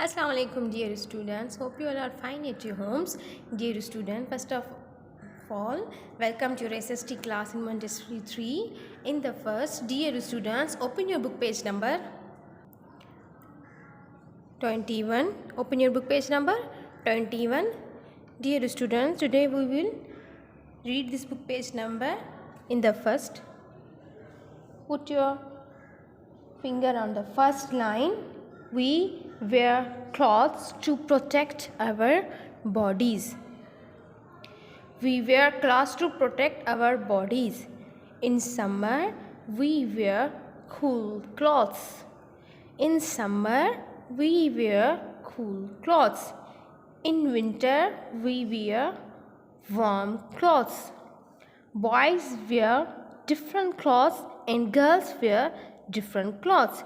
Assalamu alaikum dear students, hope you all are fine at your homes. Dear student, first of all, welcome to your SST class in Montessori 3. In the first, dear students, open your book page number 21. Open your book page number 21. Dear students, today we will read this book page number. In the first, put your finger on the first line. We wear clothes to protect our bodies. We wear clothes to protect our bodies. In summer, we wear cool clothes. In summer, we wear cool clothes. In winter, we wear warm clothes. Boys wear different clothes and girls wear different clothes.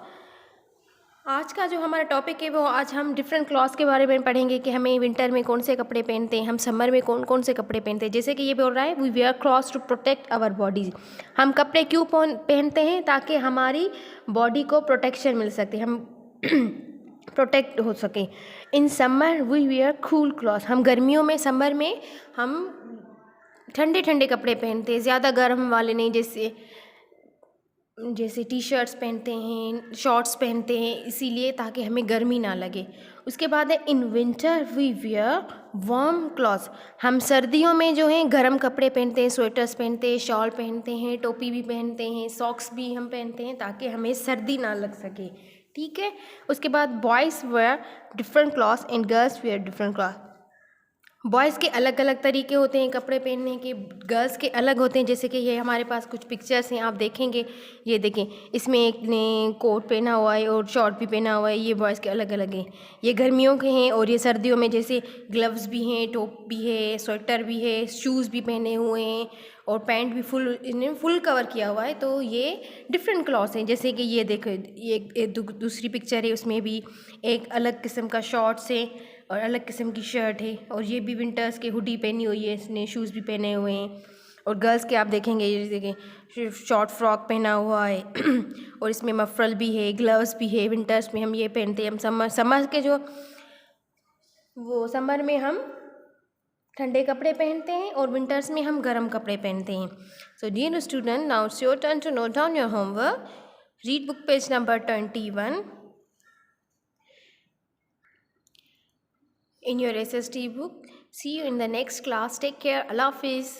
आज का जो हमारा topic है वो आज हम different clothes के बारे में पढ़ेंगे कि हमें विंटर में कौन से कपड़े पहनते हैं, हम समर में कौन कौन से कपड़े पहनते हैं। जैसे कि ये बोल रहा है we wear clothes to protect our bodies. हम कपड़े क्यों पहनते हैं? ताकि हमारी बॉडी को प्रोटेक्शन मिल सके, हम प्रोटेक्ट हो सके। In summer we wear cool clothes. हम गर्मियों में, समर में हम ठंडे ठंडे कपड़े पहनते हैं, ज़्यादा गर्म वाले नहीं, जैसे टी शर्ट्स पहनते हैं, शॉर्ट्स पहनते हैं, इसीलिए ताकि हमें गर्मी ना लगे। उसके बाद है in winter we wear warm clothes. हम सर्दियों में जो हैं गर्म कपड़े पहनते हैं, स्वेटर्स पहनते हैं, शॉल पहनते हैं, टोपी भी पहनते हैं, सॉक्स भी हम पहनते हैं ताकि हमें सर्दी ना लग सके। ठीक है। उसके बाद boys wear different clothes and girls wear different cloth. Boys के अलग अलग तरीके होते हैं कपड़े पहनने के, गर्ल्स के अलग होते हैं। जैसे कि ये हमारे पास कुछ पिक्चर्स हैं, आप देखेंगे, ये देखें, इसमें एक ने कोट पहना हुआ है और शॉर्ट भी पहना हुआ है। ये बॉयज़ के अलग अलग हैं। ये गर्मियों के हैं और ये सर्दियों में जैसे ग्लव्स भी हैं, टोप भी है, स्वेटर भी है, शूज़ भी पहने हुए हैं और पैंट भी इन्हें फुल कवर किया हुआ है। तो ये डिफरेंट क्लॉथ्स हैं। जैसे कि ये देखो, ये दूसरी पिक्चर है, उसमें भी एक अलग किस्म का शॉर्ट्स है और अलग किस्म की शर्ट है, और ये भी विंटर्स के हुडी पहनी हुई है, इसने शूज़ भी पहने हुए हैं। और गर्ल्स के आप देखेंगे, ये देखें, शॉर्ट फ्रॉक पहना हुआ है और इसमें मफरल भी है, ग्लव्स भी है। विंटर्स में हम ये पहनते हैं। हम समर के जो वो समर में हम ठंडे कपड़े पहनते हैं और विंटर्स में हम गर्म कपड़े पहनते हैं। So dear student, now it's your turn to note down your homework. Read book page number 21 in your SST book. See you in the next class. Take care. Allah Hafiz.